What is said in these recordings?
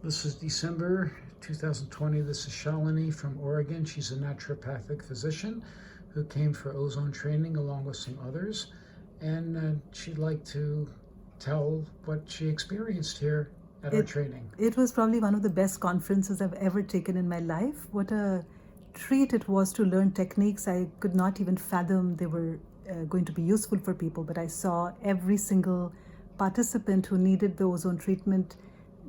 This is December 2020. This is Shalini from Oregon. She's a naturopathic physician who came for ozone training along with some others. And she'd like to tell what she experienced here at our training. It was probably one of the best conferences I've ever taken in my life. What a treat it was to learn techniques I could not even fathom they were going to be useful for people. But I saw every single participant who needed the ozone treatment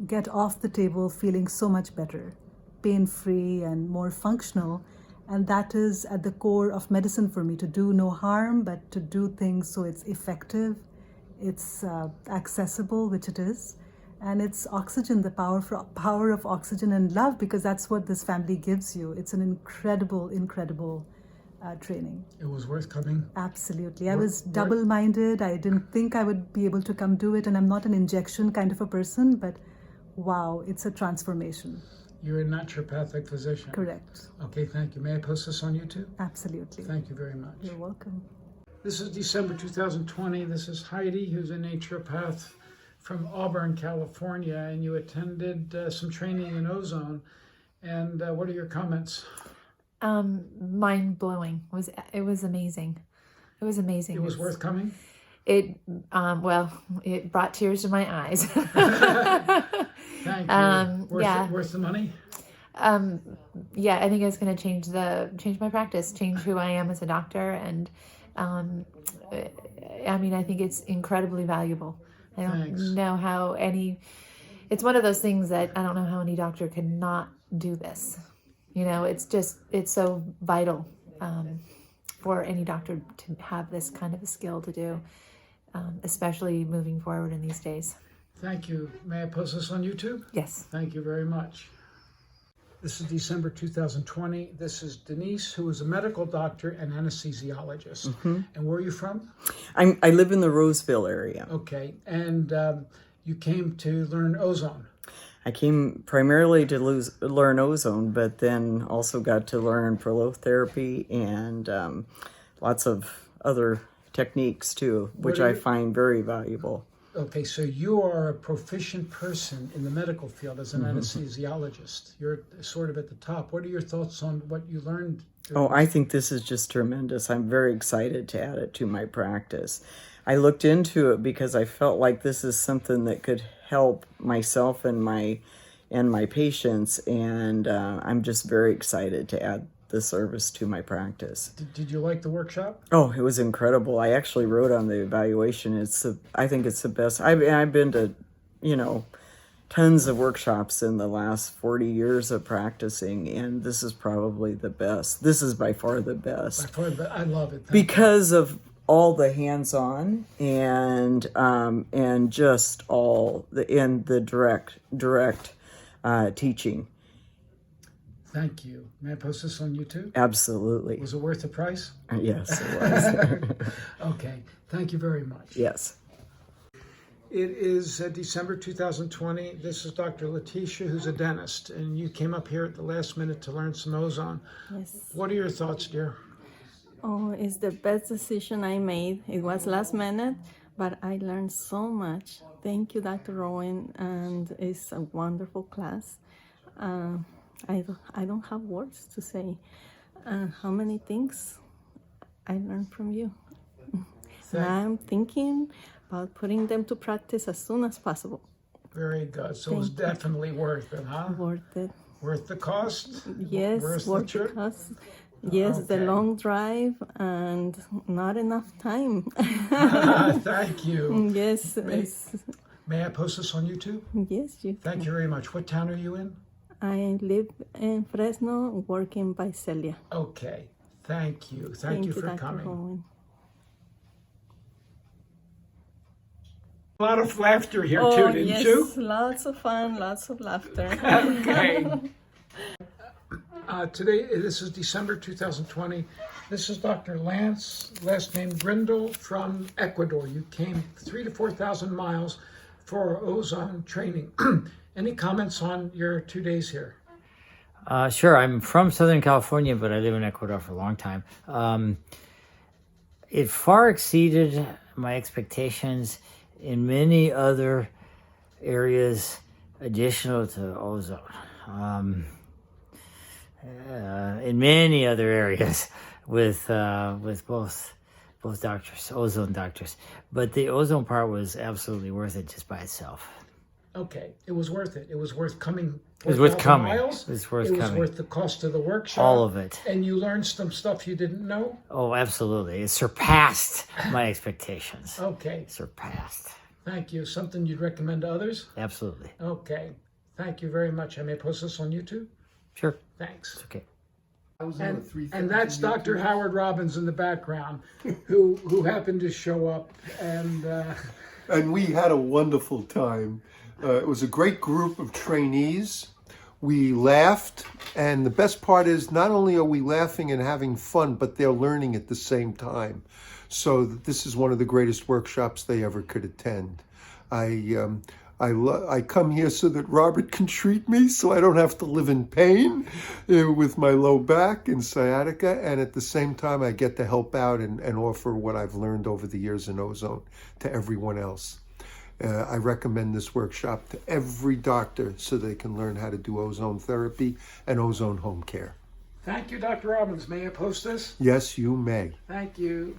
get off the table feeling so much better, pain-free and more functional. And that is at the core of medicine for me, to do no harm, but to do things so it's effective, it's accessible, which it is. And it's oxygen, the power of oxygen and love, because that's what this family gives you. It's an incredible training. It was worth coming. Absolutely. I was double-minded. I didn't think I would be able to come do it. And I'm not an injection kind of a person, but wow, it's a transformation. You're a naturopathic physician. Correct. Okay, thank you. May I post this on YouTube? Absolutely. Thank you very much. You're welcome. This is December 2020. This is Heidi, who's a naturopath from Auburn, California, and you attended some training in ozone. And what are your comments? Mind blowing. It was amazing. It was amazing. It was worth coming? It brought tears to my eyes. Thank you. Worth the money? Yeah, I think it's going to change my practice, change who I am as a doctor, and I mean, I think it's incredibly valuable. I don't know how it's one of those things that I don't know how any doctor could not do this. You know, it's so vital for any doctor to have this kind of a skill to do, especially moving forward in these days. Thank you. May I post this on YouTube? Yes. Thank you very much. This is December 2020. This is Denise, who is a medical doctor and anesthesiologist. Mm-hmm. And where are you from? I live in the Roseville area. Okay. And you came to learn ozone. I came primarily to learn ozone, but then also got to learn prolotherapy and lots of other techniques too, which I find very valuable. Okay, so you are a proficient person in the medical field as an anesthesiologist. You're sort of at the top. What are your thoughts on what you learned? Oh, I think this is just tremendous. I'm very excited to add it to my practice. I looked into it because I felt like this is something that could help myself and my patients, and I'm just very excited to add the service to my practice. Did you like the workshop? Oh, it was incredible. I actually wrote on the evaluation. I think it's the best. I've been to, tons of workshops in the last 40 years of practicing, and this is probably the best. This is by far the best. By far, I love it. Because of all the hands-on and just all the direct teaching. Thank you. May I post this on YouTube? Absolutely. Was it worth the price? Yes, it was. Okay. Thank you very much. Yes. It is December 2020. This is Dr. Leticia, who's a dentist, and you came up here at the last minute to learn some ozone. Yes. What are your thoughts, dear? Oh, it's the best decision I made. It was last minute, but I learned so much. Thank you, Dr. Rowan, and it's a wonderful class. I don't have words to say how many things I learned from you. And I'm thinking about putting them to practice as soon as possible. Very good. So it's definitely worth it, huh? Worth it. Worth the cost? Yes, worth the cost. Yes, Okay. the long drive and not enough time. Thank you. Yes. May I post this on YouTube? Yes, you can. Thank you very much. What town are you in? I live in Fresno, working by Celia. Okay. Thank you. Thank you for Dr. coming. Owen. A lot of laughter here Oh, too, didn't yes, you? lots of fun, lots of laughter. Okay. Today, this is December 2020. This is Dr. Lance, last name Grindle, from Ecuador. You came 3,000 to 4,000 miles for ozone training. Any comments on your 2 days here? Sure. I'm from Southern California, but I live in Ecuador for a long time. It far exceeded my expectations in many other areas additional to ozone. In many other areas with both doctors, ozone doctors, but the ozone part was absolutely worth it just by itself. Okay, it was worth it. It was worth coming. It was worth 4,000 coming. miles. It was worth It was coming. worth the cost of the workshop. All of it. And you learned some stuff you didn't know. Oh, absolutely! It surpassed my expectations. Okay, Surpassed. thank you. Something you'd recommend to others? Absolutely. Okay, thank you very much. I may post this on YouTube. Sure. Thanks. It's okay. And that's Dr. Howard Robbins in the background, who happened to show up, And we had a wonderful time. It was a great group of trainees. We laughed, and the best part is not only are we laughing and having fun, but they're learning at the same time. So this is one of the greatest workshops they ever could attend. I come here so that Robert can treat me, so I don't have to live in pain with my low back and sciatica, and at the same time I get to help out and offer what I've learned over the years in ozone to everyone else. I recommend this workshop to every doctor so they can learn how to do ozone therapy and ozone home care. thank you, Dr. Robbins. May I post this? Yes, you may. Thank you.